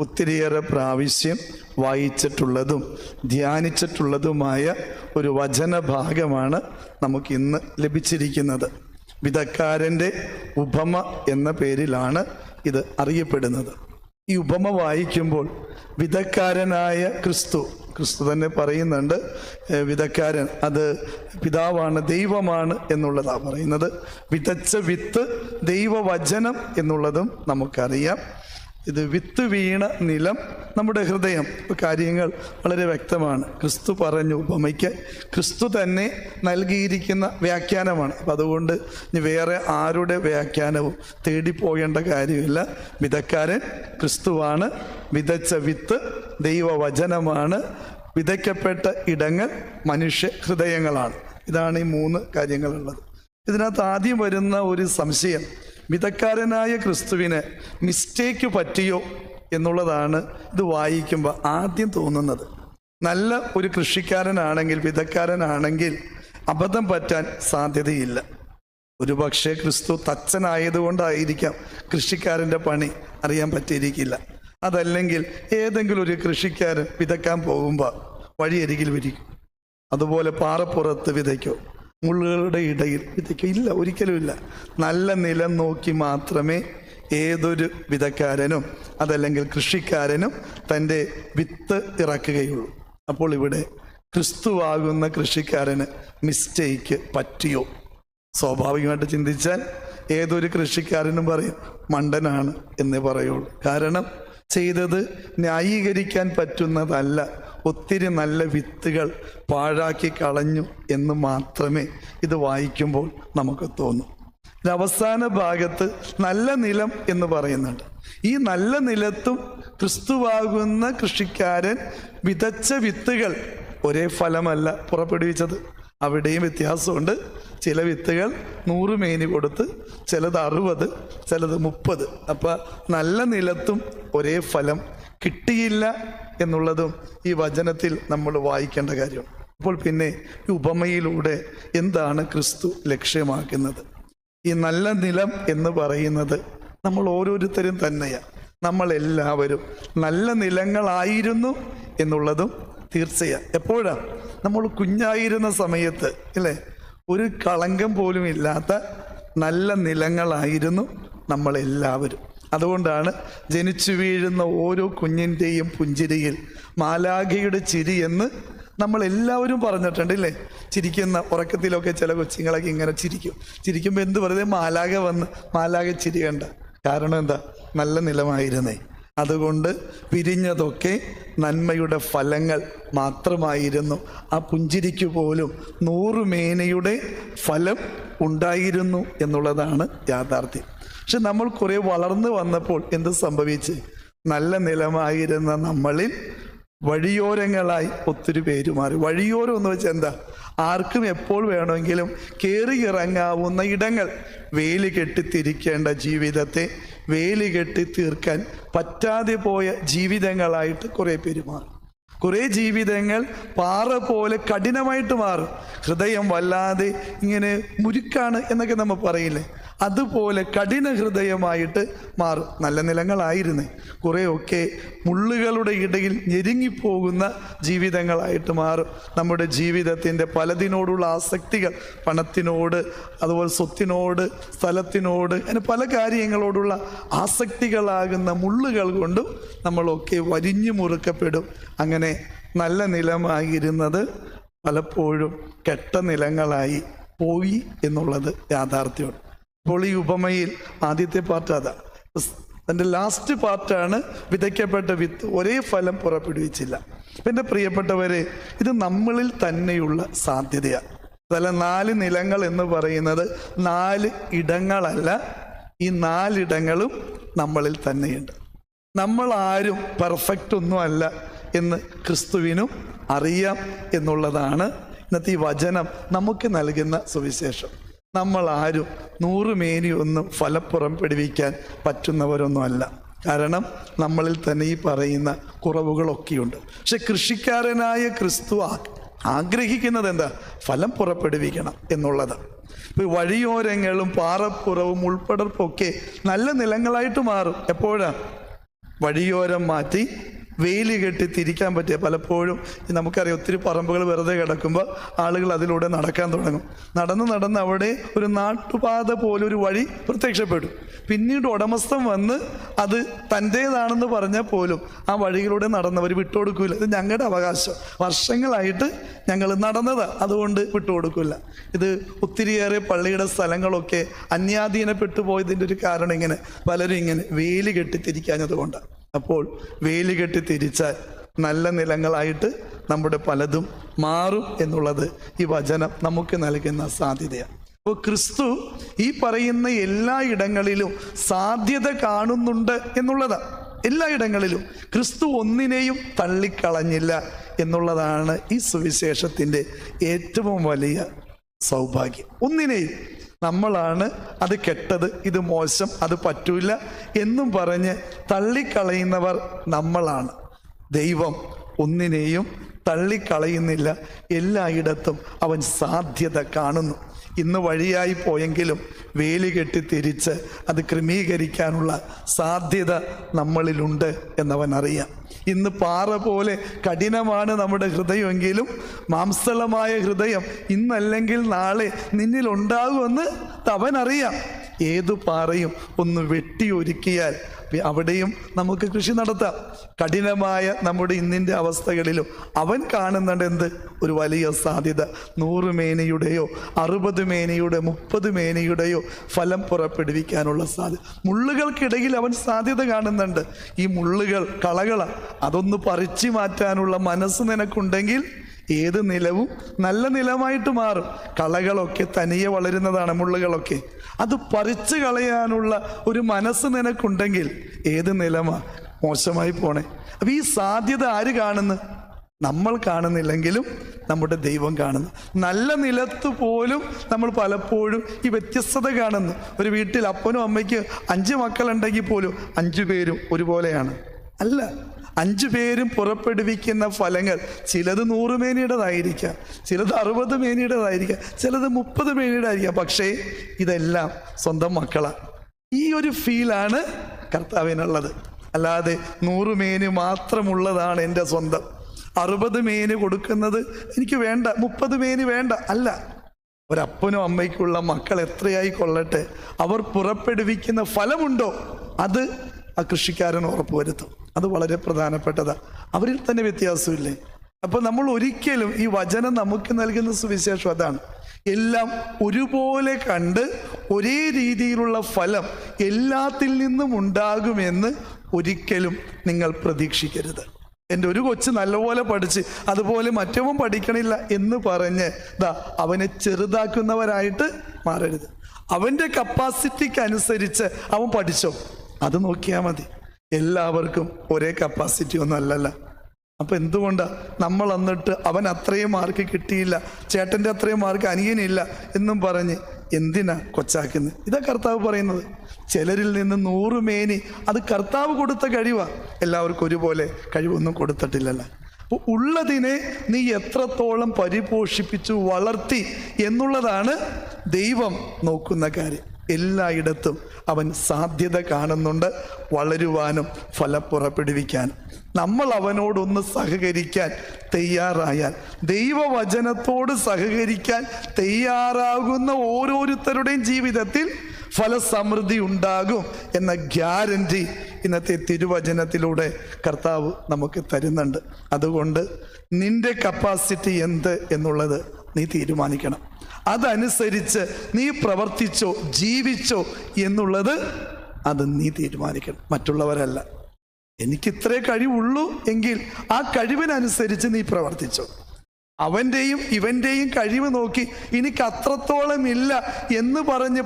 ഒത്തിരിയേറെ പ്രാവശ്യം വായിച്ചിട്ടുള്ളതും ധ്യാനിച്ചിട്ടുള്ളതുമായ ഒരു വചനഭാഗമാണ് നമുക്കിന്ന് ലഭിച്ചിരിക്കുന്നത്. വിതക്കാരൻ്റെ ഉപമ എന്ന പേരിലാണ് ഇത് അറിയപ്പെടുന്നത്. ഈ ഉപമ വായിക്കുമ്പോൾ വിതക്കാരനായ ക്രിസ്തു തന്നെ പറയുന്നുണ്ട്, വിതക്കാരൻ അത് പിതാവാണ്, ദൈവമാണ് എന്നുള്ളതാണ് പറയുന്നത്. വിതച്ച വിത്ത് ദൈവവചനം എന്നുള്ളതും നമുക്കറിയാം. ഇത് വിത്ത് വീണ നിലം നമ്മുടെ ഹൃദയം. കാര്യങ്ങൾ വളരെ വ്യക്തമാണ്. ക്രിസ്തു പറഞ്ഞു ഉപമയ്ക്ക് ക്രിസ്തു തന്നെ നൽകിയിരിക്കുന്ന വ്യാഖ്യാനമാണ്. അപ്പം അതുകൊണ്ട് ഇനി വേറെ ആരുടെ വ്യാഖ്യാനവും തേടിപ്പോകേണ്ട കാര്യമില്ല. വിതക്കാരൻ ക്രിസ്തുവാണ്, വിതച്ച വിത്ത് ദൈവവചനമാണ്, വിതയ്ക്കപ്പെട്ട ഇടങ്ങൾ മനുഷ്യ ഹൃദയങ്ങളാണ്. ഇതാണ് ഈ 3 കാര്യങ്ങളുള്ളത്. ഇതിനകത്ത് ആദ്യം വരുന്ന ഒരു സംശയം, വിതക്കാരനായ ക്രിസ്തുവിന് മിസ്റ്റേക്ക് പറ്റിയോ എന്നുള്ളതാണ് ഇത് വായിക്കുമ്പോൾ ആദ്യം തോന്നുന്നത്. നല്ല ഒരു കൃഷിക്കാരനാണെങ്കിൽ, വിതക്കാരനാണെങ്കിൽ അബദ്ധം പറ്റാൻ സാധ്യതയില്ല. ഒരുപക്ഷെ ക്രിസ്തു തച്ചനായതുകൊണ്ടായിരിക്കാം കൃഷിക്കാരൻ്റെ പണി അറിയാൻ പറ്റിയിരിക്കില്ല. അതല്ലെങ്കിൽ ഏതെങ്കിലും ഒരു കൃഷിക്കാരൻ വിതക്കാൻ പോകുമ്പോൾ വഴിയരികിൽ വിരിക്കും. അതുപോലെ പാറപ്പുറത്ത് വിതയ്ക്കോ, മുള്ളുകളുടെ ഇടയിൽ വിതയ്ക്കോ? ഇല്ല, ഒരിക്കലുമില്ല. നല്ല നിലം നോക്കി മാത്രമേ ഏതൊരു വിതക്കാരനും അതല്ലെങ്കിൽ കൃഷിക്കാരനും തൻ്റെ വിത്ത് ഇറക്കുകയുള്ളൂ. അപ്പോൾ ഇവിടെ ക്രിസ്തുവാകുന്ന കൃഷിക്കാരന് മിസ്റ്റേക്ക് പറ്റിയോ? സ്വാഭാവികമായിട്ട് ചിന്തിച്ചാൽ ഏതൊരു കൃഷിക്കാരനും പറയും മണ്ടനാണ് എന്നേ പറയുള്ളൂ. കാരണം ചെയ്തത് ന്യായീകരിക്കാൻ പറ്റുന്നതല്ല. ഒത്തിരി നല്ല വിത്തുകൾ പാഴാക്കി കളഞ്ഞു എന്ന് മാത്രമേ ഇത് വായിക്കുമ്പോൾ നമുക്ക് തോന്നും. അവസാന ഭാഗത്ത് നല്ല നിലം എന്ന് പറയുന്നുണ്ട്. ഈ നല്ല നിലത്തും ക്രിസ്തുവാകുന്ന കൃഷിക്കാരൻ വിതച്ച വിത്തുകൾ ഒരേ ഫലമല്ല പുറപ്പെടുവിച്ചത്. അവിടെയും വ്യത്യാസമുണ്ട്. ചില വിത്തുകൾ 100 മേനി കൊടുത്ത്, ചിലത് 60, ചിലത് 30. അപ്പം നല്ല നിലത്തും ഒരേ ഫലം കിട്ടിയില്ല എന്നുള്ളതും ഈ വചനത്തിൽ നമ്മൾ വായിക്കേണ്ട കാര്യമാണ്. അപ്പോൾ പിന്നെ ഈ ഉപമയിലൂടെ എന്താണ് ക്രിസ്തു ലക്ഷ്യമാക്കുന്നത്? ഈ നല്ല നിലം എന്ന് പറയുന്നത് നമ്മൾ ഓരോരുത്തരും തന്നെയാണ്. നമ്മളെല്ലാവരും നല്ല നിലങ്ങളായിരുന്നു എന്നുള്ളതും തീർച്ചയാണ്. എപ്പോഴാണ്? നമ്മൾ കുഞ്ഞായിരുന്ന സമയത്ത് അല്ലേ, ഒരു കളങ്കം പോലും ഇല്ലാത്ത നല്ല നിലങ്ങളായിരുന്നു നമ്മളെല്ലാവരും. അതുകൊണ്ടാണ് ജനിച്ചു വീഴുന്ന ഓരോ കുഞ്ഞിൻ്റെയും പുഞ്ചിരിയിൽ മാലാഖയുടെ ചിരി എന്ന് നമ്മളെല്ലാവരും പറഞ്ഞിട്ടുണ്ട് ഇല്ലേ? ചിരിക്കുന്ന ഉറക്കത്തിലൊക്കെ ചില കൊച്ചുങ്ങളൊക്കെ ഇങ്ങനെ ചിരിക്കുമ്പോൾ എന്ത് വെറുതെ മാലാഖ വന്ന് മാലാഖ ചിരി കണ്ട. കാരണം എന്താ? നല്ല നിലമായിരുന്നേ. അതുകൊണ്ട് പിരിഞ്ഞതൊക്കെ നന്മയുടെ ഫലങ്ങൾ മാത്രമായിരുന്നു. ആ പുഞ്ചിരിക്ക് പോലും 100 മേനയുടെ ഫലം ഉണ്ടായിരുന്നു എന്നുള്ളതാണ് യാഥാർത്ഥ്യം. പക്ഷെ നമ്മൾ കുറേ വളർന്നു വന്നപ്പോൾ എന്ത് സംഭവിച്ച്? നല്ല നിലമായിരുന്ന നമ്മളിൽ വഴിയോരങ്ങളായി ഒത്തിരി പേര് മാറി. വഴിയോരം എന്ന് വെച്ചാൽ എന്താ? ആർക്കും എപ്പോൾ വേണമെങ്കിലും കയറി ഇറങ്ങാവുന്ന ഇടങ്ങൾ. വേലി കെട്ടിത്തിരിക്കേണ്ട ജീവിതത്തെ വേലി കെട്ടി തീർക്കാൻ പറ്റാതെ പോയ ജീവിതങ്ങളായിട്ട് കുറേ പേര് മാറും. കുറേ ജീവിതങ്ങൾ പാറ പോലെ കഠിനമായിട്ട് മാറും. ഹൃദയം വല്ലാതെ ഇങ്ങനെ മുരുക്കാണ് എന്നൊക്കെ നമ്മൾ പറയില്ലേ, അതുപോലെ കഠിന ഹൃദയമായിട്ട് മാറും. നല്ല നിലങ്ങളായിരുന്നേ കുറേയൊക്കെ മുള്ളുകളുടെ ഇടയിൽ ഞെരുങ്ങിപ്പോകുന്ന ജീവിതങ്ങളായിട്ട് മാറും. നമ്മുടെ ജീവിതത്തിൻ്റെ പലതിനോടുള്ള ആസക്തികൾ, പണത്തിനോട്, അതുപോലെ സ്വത്തിനോട്, സ്ഥലത്തിനോട്, അങ്ങനെ പല കാര്യങ്ങളോടുള്ള ആസക്തികളാകുന്ന മുള്ളുകൾ കൊണ്ടും നമ്മളൊക്കെ വരിഞ്ഞു മുറുക്കപ്പെടും. അങ്ങനെ നല്ല നിലമായിരുന്നത് പലപ്പോഴും കെട്ട നിലങ്ങളായി പോയി എന്നുള്ളത് യാഥാർത്ഥ്യമാണ്. അപ്പോൾ ഈ ഉപമയിൽ ആദ്യത്തെ പാർട്ട് അതാണ്. അതിൻ്റെ ലാസ്റ്റ് പാർട്ടാണ് വിതയ്ക്കപ്പെട്ട വിത്ത് ഒരേ ഫലം പുറപ്പെടുവിച്ചില്ല. എൻ്റെ പ്രിയപ്പെട്ടവരെ, ഇത് നമ്മളിൽ തന്നെയുള്ള സാധ്യതയാണ്. ചില 4 നിലങ്ങൾ എന്ന് പറയുന്നത് 4 ഇടങ്ങളല്ല. ഈ 4 ഇടങ്ങളും നമ്മളിൽ തന്നെയുണ്ട്. നമ്മളാരും പെർഫെക്റ്റ് ഒന്നും അല്ല എന്ന് ക്രിസ്തുവിനും അറിയാം എന്നുള്ളതാണ് ഇന്നത്തെ ഈ വചനം നമുക്ക് നൽകുന്ന സുവിശേഷം. നമ്മൾ ആരും 100 മേനിയൊന്നും ഫലപ്പുറം പിടിവിക്കാൻ പറ്റുന്നവരൊന്നുമല്ല. കാരണം നമ്മളിൽ തന്നെ ഈ പറയുന്ന കുറവുകളൊക്കെയുണ്ട്. പക്ഷെ കൃഷിക്കാരനായ ക്രിസ്തു ആഗ്രഹിക്കുന്നത് എന്താ? ഫലം പുറപ്പെടുവിക്കണം എന്നുള്ളതാണ്. ഇപ്പോൾ വഴിയോരങ്ങളും പാറപ്പുറവും ഉൾപ്പടർപ്പൊക്കെ നല്ല നിലങ്ങളായിട്ട് മാറും. എപ്പോഴാണ്? വഴിയോരം മാറ്റി വേലി കെട്ടി തിരിക്കാൻ പറ്റിയ, പലപ്പോഴും നമുക്കറിയാം ഒത്തിരി പറമ്പുകൾ വെറുതെ കിടക്കുമ്പോൾ ആളുകൾ അതിലൂടെ നടക്കാൻ തുടങ്ങും. നടന്ന് അവിടെ ഒരു നാട്ടുപാത പോലെ ഒരു വഴി പ്രത്യക്ഷപ്പെടും. പിന്നീട് ഉടമസ്ഥൻ വന്ന് അത് തൻ്റേതാണെന്ന് പറഞ്ഞാൽ പോലും ആ വഴിയിലൂടെ നടന്നവർ വിട്ടുകൊടുക്കില്ല. ഇത് ഞങ്ങളുടെ അവകാശം, വർഷങ്ങളായിട്ട് ഞങ്ങൾ നടന്നതാണ്, അതുകൊണ്ട് വിട്ടുകൊടുക്കില്ല. ഇത് ഒത്തിരിയേറെ പള്ളിയുടെ സ്ഥലങ്ങളൊക്കെ അന്യാധീനപ്പെട്ടു പോയതിൻ്റെ ഒരു കാരണം ഇങ്ങനെ പലരും ഇങ്ങനെ വേലി കെട്ടി തിരിക്കാഞ്ഞത് കൊണ്ടാണ്. അപ്പോൾ വേലി കെട്ടി തിരിച്ചാൽ നല്ല നിലങ്ങളായിട്ട് നമ്മുടെ പലതും മാറും എന്നുള്ളത് ഈ വചനം നമുക്ക് നൽകുന്ന സാധ്യതയാണ്. അപ്പോൾ ക്രിസ്തു ഈ പറയുന്ന എല്ലാ ഇടങ്ങളിലും സാധ്യത കാണുന്നുണ്ട് എന്നുള്ളതാണ്. എല്ലാ ഇടങ്ങളിലും ക്രിസ്തു ഒന്നിനെയും തള്ളിക്കളഞ്ഞില്ല എന്നുള്ളതാണ് ഈ സുവിശേഷത്തിൻ്റെ ഏറ്റവും വലിയ സൗഭാഗ്യം. ഒന്നിനെയും നമ്മളാണ് അത് കെട്ടത്, ഇത് മോശം, അത് പറ്റൂല എന്നും പറഞ്ഞ് തള്ളിക്കളയുന്നവർ നമ്മളാണ്. ദൈവം ഒന്നിനെയും തള്ളിക്കളയുന്നില്ല. എല്ലായിടത്തും അവൻ സാധ്യത കാണുന്നു. ഇന്ന് വഴിയായി പോയെങ്കിലും വേലി കെട്ടി തിരിച്ച് അത് ക്രമീകരിക്കാനുള്ള സാധ്യത നമ്മളിലുണ്ട് എന്നവൻ അറിയാം. ഇന്ന് പാറ പോലെ കഠിനമാണ് നമ്മുടെ ഹൃദയമെങ്കിലും മാംസളമായ ഹൃദയം ഇന്നല്ലെങ്കിൽ നാളെ നിന്നിലുണ്ടാകുമെന്ന് അവനറിയാം. ഏതു പാറയും ഒന്ന് വെട്ടിയൊരുക്കിയാൽ അവിടെയും നമുക്ക് കൃഷി നടത്താം. കഠിനമായ നമ്മുടെ ഇന്നിൻ്റെ അവസ്ഥകളിലും അവൻ കാണുന്നുണ്ട് എന്ത്? ഒരു വലിയ സാധ്യത. 100 മേനിയുടെയോ 60 മേനിയുടെ 30 മേനിയുടെയോ ഫലം പുറപ്പെടുവിക്കാനുള്ള സാധ്യത. മുള്ളുകൾക്കിടയിൽ അവൻ സാധ്യത കാണുന്നുണ്ട്. ഈ മുള്ളുകൾ കളകളാണ്, അതൊന്ന് പറിച്ചു മാറ്റാനുള്ള മനസ്സ് നിനക്കുണ്ടെങ്കിൽ ഏത് നിലവും നല്ല നിലമായിട്ട് മാറും. കളകളൊക്കെ തനിയെ വളരുന്നതാണ്, മുള്ളുകളൊക്കെ. അത് പറിച്ചു കളയാനുള്ള ഒരു മനസ്സ് നിനക്കുണ്ടെങ്കിൽ ഏത് നിലമാ മോശമായി പോണേ. അപ്പം ഈ സാധ്യത ആര് കാണുന്നു? നമ്മൾ കാണുന്നില്ലെങ്കിലും നമ്മുടെ ദൈവം കാണുന്നു. നല്ല നിലത്ത് പോലും നമ്മൾ പലപ്പോഴും ഈ വ്യത്യസ്തത കാണുന്നു. ഒരു വീട്ടിൽ അപ്പനും അമ്മയ്ക്ക് 5 മക്കളുണ്ടെങ്കിൽ പോലും 5 പേരും ഒരുപോലെയാണ്. അല്ല, 5 പേരും പുറപ്പെടുവിക്കുന്ന ഫലങ്ങൾ ചിലത് 100 മേനിയുടേതായിരിക്കാം, ചിലത് 60 മേനിയുടേതായിരിക്കാം, ചിലത് 30 മേനിയുടേതായിരിക്കാം. പക്ഷേ ഇതെല്ലാം സ്വന്തം മക്കളാണ്. ഈ ഒരു ഫീലാണ് കർത്താവിനുള്ളത്. അല്ലാതെ 100 മേനി മാത്രമുള്ളതാണ് എൻ്റെ സ്വന്തം, 60 മേനി കൊടുക്കുന്നത് എനിക്ക് വേണ്ട, 30 മേനി വേണ്ട. അല്ല, ഒരപ്പനും അമ്മയ്ക്കുള്ള മക്കൾ എത്രയായി കൊള്ളട്ടെ, അവർ പുറപ്പെടുവിക്കുന്ന ഫലമുണ്ടോ അത് ആ കൃഷിക്കാരൻ ഉറപ്പുവരുത്തും. അത് വളരെ പ്രധാനപ്പെട്ടതാണ്. അവരിൽ തന്നെ വ്യത്യാസമില്ലേ? അപ്പോൾ നമ്മൾ ഒരിക്കലും ഈ വചനം നമുക്ക് നൽകുന്ന സുവിശേഷം അതാണ്. എല്ലാം ഒരുപോലെ കണ്ട് ഒരേ രീതിയിലുള്ള ഫലം എല്ലാത്തിൽ നിന്നും ഉണ്ടാകുമെന്ന് ഒരിക്കലും നിങ്ങൾ പ്രതീക്ഷിക്കരുത്. എൻ്റെ ഒരു കൊച്ച് നല്ലപോലെ പഠിച്ച് അതുപോലെ മറ്റവൻ പഠിക്കണില്ല എന്ന് പറഞ്ഞ് അവനെ ചെറുതാക്കുന്നവരായിട്ട് മാറരുത്. അവൻ്റെ കപ്പാസിറ്റിക്ക് അനുസരിച്ച് അവൻ പഠിച്ചോ, അത് നോക്കിയാൽ മതി. എല്ലാവർക്കും ഒരേ കപ്പാസിറ്റി ഒന്നും അല്ലല്ലോ. അപ്പം എന്തുകൊണ്ടാണ് നമ്മൾ എന്നിട്ട് അവൻ അത്രയും മാർക്ക് കിട്ടിയില്ല, ചേട്ടൻ്റെ അത്രയും മാർക്ക് അനിയനില്ല എന്നും പറഞ്ഞ് എന്തിനാ കൊച്ചാക്കുന്നത്? ഇതാ കർത്താവ് പറയുന്നത്. ചിലരിൽ നിന്ന് 100 മേനി അത് കർത്താവ് കൊടുത്ത കഴിവാണ്. എല്ലാവർക്കും ഒരുപോലെ കഴിവൊന്നും കൊടുത്തിട്ടില്ലല്ലോ. അപ്പോൾ ഉള്ളതിനെ നീ എത്രത്തോളം പരിപോഷിപ്പിച്ചു വളർത്തി എന്നുള്ളതാണ് ദൈവം നോക്കുന്ന കാര്യം. എല്ലായിടത്തും അവൻ സാധ്യത കാണുന്നുണ്ട് വളരുവാനും ഫലം പുറപ്പെടുവിക്കാനും. നമ്മൾ അവനോടൊന്ന് സഹകരിക്കാൻ തയ്യാറായാൽ, ദൈവവചനത്തോട് സഹകരിക്കാൻ തയ്യാറാകുന്ന ഓരോരുത്തരുടെയും ജീവിതത്തിൽ ഫലസമൃദ്ധി ഉണ്ടാകും എന്ന ഗ്യാരണ്ടി ഇന്നത്തെ തിരുവചനത്തിലൂടെ കർത്താവ് നമുക്ക് തരുന്നുണ്ട്. അതുകൊണ്ട് നിന്റെ കപ്പാസിറ്റി എന്ത് എന്നുള്ളത് നീ തീരുമാനിക്കണം. അതനുസരിച്ച് നീ പ്രവർത്തിച്ചോ ജീവിച്ചോ എന്നുള്ളത് അത് നീ തീരുമാനിക്കണം, മറ്റുള്ളവരല്ല. എനിക്കിത്രേ കഴിവുള്ളൂ എങ്കിൽ ആ കഴിവിനനുസരിച്ച് നീ പ്രവർത്തിച്ചോ. അവൻ്റെയും ഇവൻ്റെയും കഴിവ് നോക്കി എനിക്ക് അത്രത്തോളം ഇല്ല എന്ന്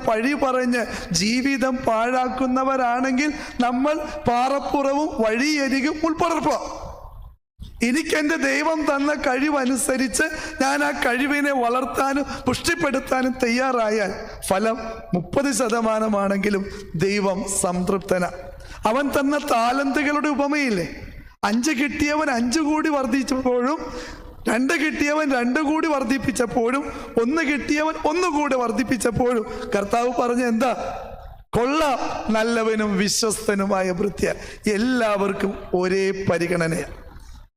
പഴി പറഞ്ഞ് ജീവിതം പാഴാക്കുന്നവരാണെങ്കിൽ നമ്മൾ പാറപ്പുറവും വഴിയരികും ഉൾപ്പടർപ്പാം. എനിക്കെൻ്റെ ദൈവം തന്ന കഴിവനുസരിച്ച് ഞാൻ ആ കഴിവിനെ വളർത്താനും പുഷ്ടിപ്പെടുത്താനും തയ്യാറായാൽ ഫലം 30% ദൈവം സംതൃപ്തന. അവൻ തന്ന താലന്തുകളുടെ ഉപമയില്ലേ, 5 കിട്ടിയവൻ 5 കൂടി വർദ്ധിച്ചപ്പോഴും 2 കിട്ടിയവൻ 2 കൂടി വർദ്ധിപ്പിച്ചപ്പോഴും 1 കിട്ടിയവൻ 1 കൂടി വർദ്ധിപ്പിച്ചപ്പോഴും കർത്താവ് പറഞ്ഞ എന്താ? കൊള്ളാം, നല്ലവനും വിശ്വസ്തനുമായ ഭൃത്യ. എല്ലാവർക്കും ഒരേ പരിഗണനയാണ്.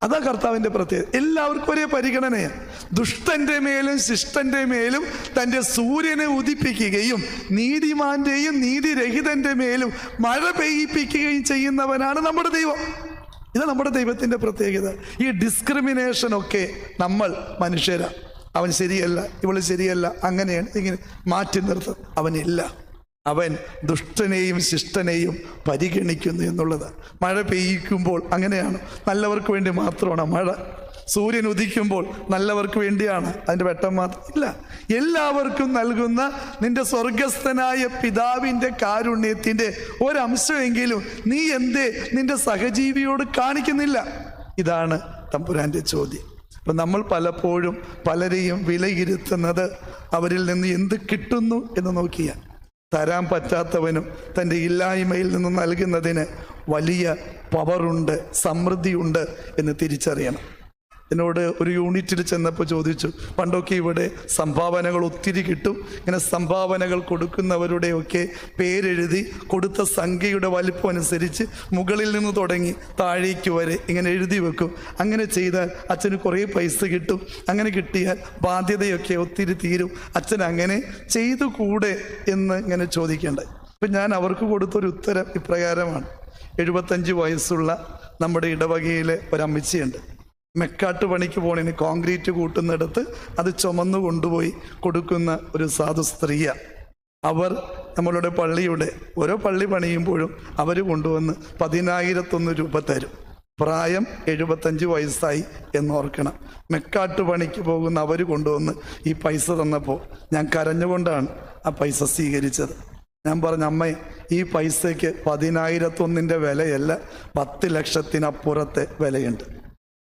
അതാ കർത്താവിന്റെ പ്രത്യേകത. എല്ലാവർക്കും ഒരേ പരിഗണനയാണ്. ദുഷ്ടന്റെ മേലും ശിഷ്ടന്റെ മേലും തൻ്റെ സൂര്യനെ ഉദിപ്പിക്കുകയും നീതിമാന്റെയും നീതിരഹിതന്റെ മേലും മഴ പെയ്യിപ്പിക്കുകയും ചെയ്യുന്നവനാണ് നമ്മുടെ ദൈവം. ഇത് നമ്മുടെ ദൈവത്തിന്റെ പ്രത്യേകത. ഈ ഡിസ്ക്രിമിനേഷനൊക്കെ നമ്മൾ മനുഷ്യരാ. അവൻ ശരിയല്ല, ഇവള് ശരിയല്ല, അങ്ങനെയാണ്, ഇങ്ങനെ മാറ്റി നിർത്തും. അവനില്ല. അവൻ ദുഷ്ടനെയും ശിഷ്ടനെയും പരിഗണിക്കുന്നു എന്നുള്ളത്. മഴ പെയ്യിക്കുമ്പോൾ അങ്ങനെയാണ്, നല്ലവർക്ക് വേണ്ടി മാത്രമാണ് മഴ. സൂര്യൻ ഉദിക്കുമ്പോൾ നല്ലവർക്ക് വേണ്ടിയാണ്, അതിൻ്റെ വെട്ടം മാത്രം ഇല്ല. എല്ലാവർക്കും നൽകുന്ന നിന്റെ സ്വർഗസ്ഥനായ പിതാവിൻ്റെ കാരുണ്യത്തിൻ്റെ ഒരംശമെങ്കിലും നീ എന്തേ നിന്റെ സഹജീവിയോട് കാണിക്കുന്നില്ല? ഇതാണ് തമ്പുരാൻ്റെ ചോദ്യം. അപ്പം നമ്മൾ പലപ്പോഴും പലരെയും വിലയിരുത്തുന്നത് അവരിൽ നിന്ന് എന്ത് കിട്ടുന്നു എന്ന് നോക്കിയാൽ. തരാൻ പറ്റാത്തവനും തൻ്റെ ഇല്ലായ്മയിൽ നിന്ന് നൽകുന്നതിന് വലിയ പവറുണ്ട്, സമൃദ്ധിയുണ്ട് എന്ന് തിരിച്ചറിയണം. എന്നോട് ഒരു യൂണിറ്റിൽ ചെന്നപ്പോൾ ചോദിച്ചു, പണ്ടൊക്കെ ഇവിടെ സംഭാവനകൾ ഒത്തിരി കിട്ടും, ഇങ്ങനെ സംഭാവനകൾ കൊടുക്കുന്നവരുടെയൊക്കെ പേരെഴുതി കൊടുത്ത സംഖ്യയുടെ വലിപ്പം അനുസരിച്ച് മുകളിൽ നിന്ന് തുടങ്ങി താഴേക്ക് വരെ ഇങ്ങനെ എഴുതി വെക്കും. അങ്ങനെ ചെയ്താൽ അച്ഛന് കുറേ പൈസ കിട്ടും, അങ്ങനെ കിട്ടിയാൽ ബാധ്യതയൊക്കെ ഒത്തിരി തീരും, അച്ഛൻ അങ്ങനെ ചെയ്തു കൂടെ എന്ന് ഇങ്ങനെ ചോദിക്കേണ്ടത്. അപ്പം ഞാൻ അവർക്ക് കൊടുത്തൊരു ഉത്തരം ഇപ്രകാരമാണ്. 75 വയസ്സുള്ള നമ്മുടെ ഇടവകയിലെ ഒരമ്മച്ചിയുണ്ട്. മെക്കാട്ട് പണിക്ക് പോണേന് കോൺക്രീറ്റ് കൂട്ടുന്നിടത്ത് അത് ചുമന്നു കൊണ്ടുപോയി കൊടുക്കുന്ന ഒരു സാധു സ്ത്രീയാണ്. അവർ നമ്മളുടെ പള്ളിയുടെ ഓരോ പള്ളി പണിയുമ്പോഴും അവർ കൊണ്ടുവന്ന് 10,001 രൂപ തരും. പ്രായം 75 വയസ്സായി എന്നോർക്കണം. മെക്കാട്ട് പണിക്ക് പോകുന്ന അവർ കൊണ്ടുവന്ന് ഈ പൈസ തന്നപ്പോൾ ഞാൻ കരഞ്ഞുകൊണ്ടാണ് ആ പൈസ സ്വീകരിച്ചത്. ഞാൻ പറഞ്ഞു, അമ്മേ, ഈ പൈസയ്ക്ക് 10,001 വിലയല്ല, 10 ലക്ഷത്തിനപ്പുറത്തെ വിലയുണ്ട്.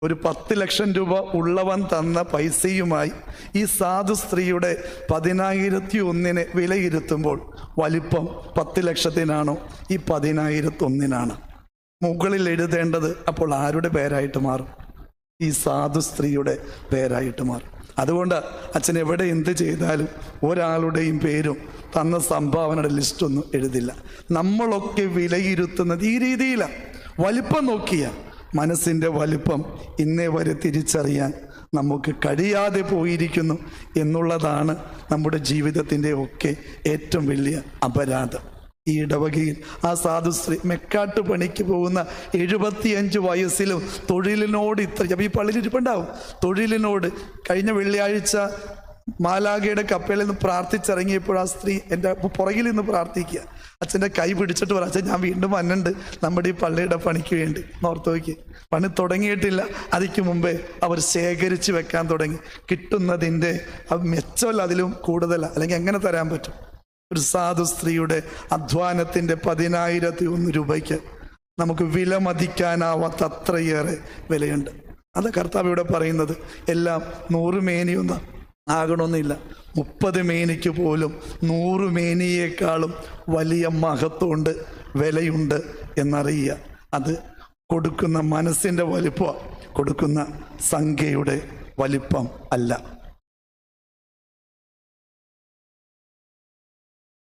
ഒരു 10 ലക്ഷം രൂപ ഉള്ളവൻ തന്ന പൈസയുമായി ഈ സാധു സ്ത്രീയുടെ 10,001 വിലയിരുത്തുമ്പോൾ വലിപ്പം 10 ലക്ഷത്തിനാണോ ഈ 10,001 മുകളിൽ എഴുതേണ്ടത് അപ്പോൾ ആരുടെ പേരായിട്ട് മാറും? ഈ സാധു സ്ത്രീയുടെ പേരായിട്ട് മാറും. അതുകൊണ്ട് അച്ഛൻ എവിടെ എന്ത് ചെയ്താലും ഒരാളുടെയും പേരും തന്ന സംഭാവനയുടെ ലിസ്റ്റൊന്നും എഴുതില്ല. നമ്മളൊക്കെ വിലയിരുത്തുന്നത് ഈ രീതിയിലാണ്. വലിപ്പം നോക്കിയ മനസ്സിൻ്റെ വലിപ്പം ഇന്നേ വരെ തിരിച്ചറിയാൻ നമുക്ക് കഴിയാതെ പോയിരിക്കുന്നു എന്നുള്ളതാണ് നമ്മുടെ ജീവിതത്തിൻ്റെ ഒക്കെ ഏറ്റവും വലിയ അപരാധം. ഈ ഇടവകയിൽ ആ സാധുശ്രീ മെക്കാട്ട് പണിക്ക് പോകുന്ന 75 വയസ്സിലും തൊഴിലിനോട് ഈ പള്ളിയിൽ ഇരിപ്പുണ്ടാവും. തൊഴിലിനോട് കഴിഞ്ഞ വെള്ളിയാഴ്ച മാലാഖയുടെ കപ്പലിൽ നിന്ന് പ്രാർത്ഥിച്ചിറങ്ങിയപ്പോൾ ആ സ്ത്രീ എൻ്റെ പുറകിൽ നിന്ന് പ്രാർത്ഥിക്കുക. അച്ഛൻ്റെ കൈ പിടിച്ചിട്ട് പറ, അച്ഛൻ ഞാൻ വീണ്ടും വന്നുണ്ട് നമ്മുടെ ഈ പള്ളിയുടെ പണിക്ക് വേണ്ടി. ഓർത്ത് നോക്കി, പണി തുടങ്ങിയിട്ടില്ല, അതിക്ക് മുമ്പേ അവർ ശേഖരിച്ച് വെക്കാൻ തുടങ്ങി. കിട്ടുന്നതിൻ്റെ മെച്ചമല്ല, അതിലും കൂടുതല, അല്ലെങ്കിൽ എങ്ങനെ തരാൻ പറ്റും? ഒരു സാധു സ്ത്രീയുടെ അധ്വാനത്തിൻ്റെ 10,001 രൂപയ്ക്ക് നമുക്ക് വിലമതിക്കാനാവാത്ത അത്രയേറെ വിലയുണ്ട്. അത് കർത്താവ് ഇവിടെ പറയുന്നത്. എല്ലാം 100 മേനിയൊന്നും ആകണമെന്നില്ല. 30 മേനിക്ക് പോലും 100 മേനിയേക്കാളും വലിയ മഹത്വമുണ്ട്, വിലയുണ്ട് എന്നറിയുക. അത് കൊടുക്കുന്ന മനസ്സിൻ്റെ വലിപ്പം, കൊടുക്കുന്ന സംഖ്യയുടെ വലിപ്പം അല്ല.